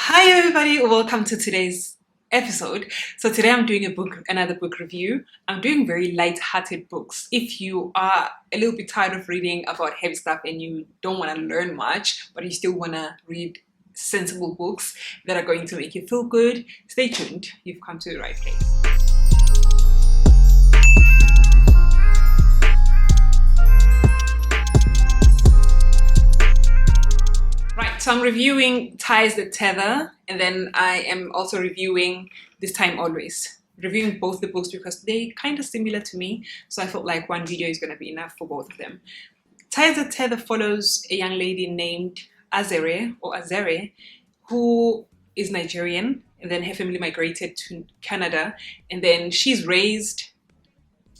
Hi everybody, welcome to today's episode. So today I'm doing another book review. I'm doing very light-hearted books. If you are a little bit tired of reading about heavy stuff and you don't want to learn much, but you still want to read sensible books that are going to make you feel good, stay tuned. You've come to the right place. So I'm reviewing That Tether, and then I am also reviewing This Time Always. Reviewing both the books because they're kind of similar to me, so I felt like one video is going to be enough for both of them. That Tether follows a young lady named Azere, who is Nigerian, and then her family migrated to Canada, and then she's raised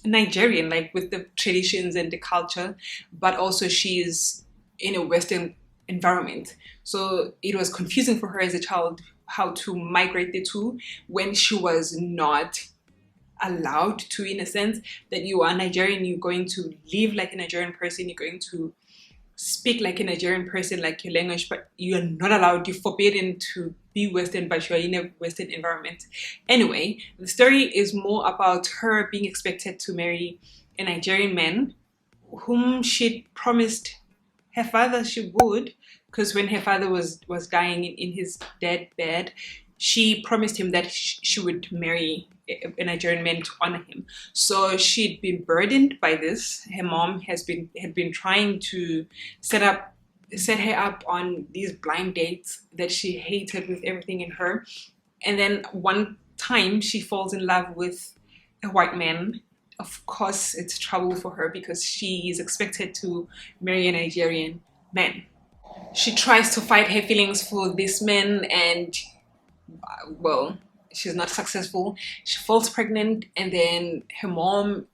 Nigerian, like with the traditions and the culture, but also she's in a Western environment. So it was confusing for her as a child how to migrate the two when she was not allowed to, in a sense, that you are Nigerian, you're going to live like a Nigerian person, you're going to speak like a Nigerian person, like your language, but you're not allowed, you're forbidden to be Western, but you're in a Western environment. Anyway, the story is more about her being expected to marry a Nigerian man whom she'd promised her father she would, because when her father was dying in his dead bed, she promised him that she would marry a Nigerian man to honor him. So she'd been burdened by this. Her mom had been trying to set her up on these blind dates that she hated with everything in her. And then one time she falls in love with a white man. Of course, it's trouble for her because she is expected to marry a Nigerian man. She tries to fight her feelings for this man and, well, she's not successful. She falls pregnant and then her mom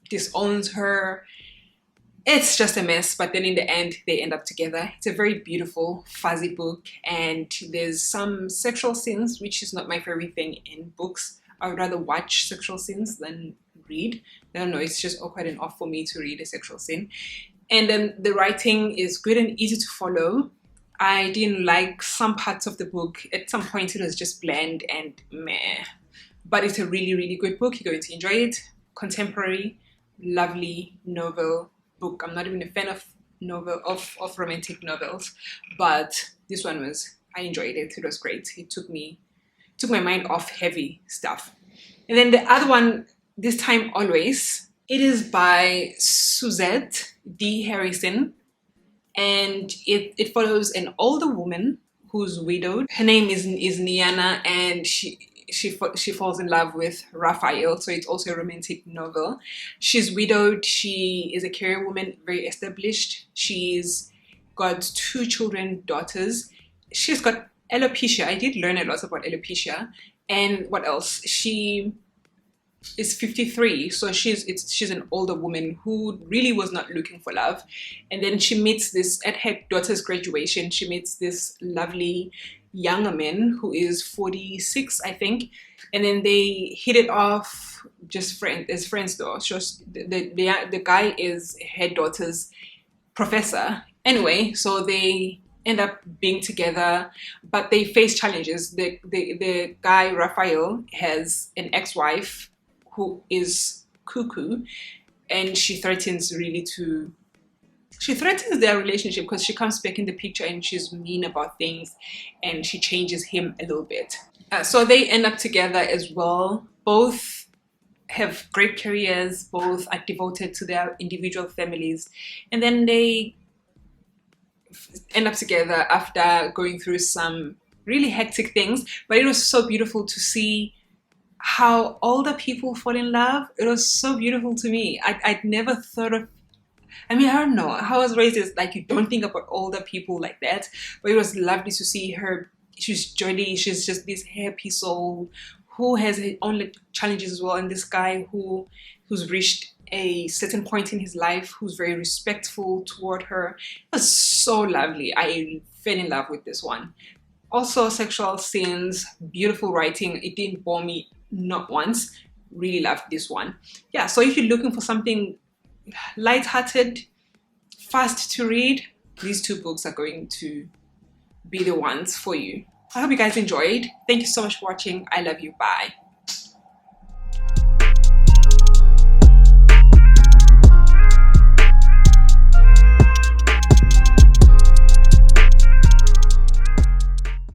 disowns her. It's just a mess, but then in the end, they end up together. It's a very beautiful, fuzzy book, and there's some sexual scenes, which is not my favorite thing in books. I would rather watch sexual scenes than read. I don't know, it's just awkward and off for me to read a sexual scene. And then the writing is good and easy to follow. I didn't like some parts of the book. At some point it was just bland and meh. But it's a really, really good book. You're going to enjoy it. Contemporary, lovely novel book. I'm not even a fan of romantic novels, but this one was, I enjoyed it. It was great. It took my mind off heavy stuff. And then the other one, This Time Always, it is by Suzette D. Harrison, and it follows an older woman who's widowed. Her name is Niana, and she falls in love with Raphael, so it's also a romantic novel. She's widowed. She is a career woman, very established. She's got 2 daughters. She's got alopecia. I did learn a lot about alopecia. And what else? She is 53, so she's an older woman who really was not looking for love. And then she meets this, at her daughter's graduation, she meets this lovely younger man who is 46, I think. And then they hit it off just as friends though. So the guy is her daughter's professor. Anyway, so they end up being together, but they face challenges. The guy, Raphael, has an ex-wife who is cuckoo, and she threatens their relationship because she comes back in the picture and she's mean about things and she changes him a little bit. So they end up together as well. Both have great careers, both are devoted to their individual families, and then they end up together after going through some really hectic things. But it was so beautiful to see how older people fall in love. It was so beautiful to me. I'd never thought of, I don't know, how I was raised is like you don't think about older people like that, but it was lovely to see her. She's jolly, she's just this happy soul who has her own challenges as well, and this guy who's reached a certain point in his life, who's very respectful toward her. It was so lovely. I fell in love with this one. Also sexual scenes, beautiful writing. It didn't bore me not once. Really loved this one. Yeah, so if you're looking for something light-hearted, fast to read, these 2 books are going to be the ones for you. I hope you guys enjoyed. Thank you so much for watching. I love you. Bye.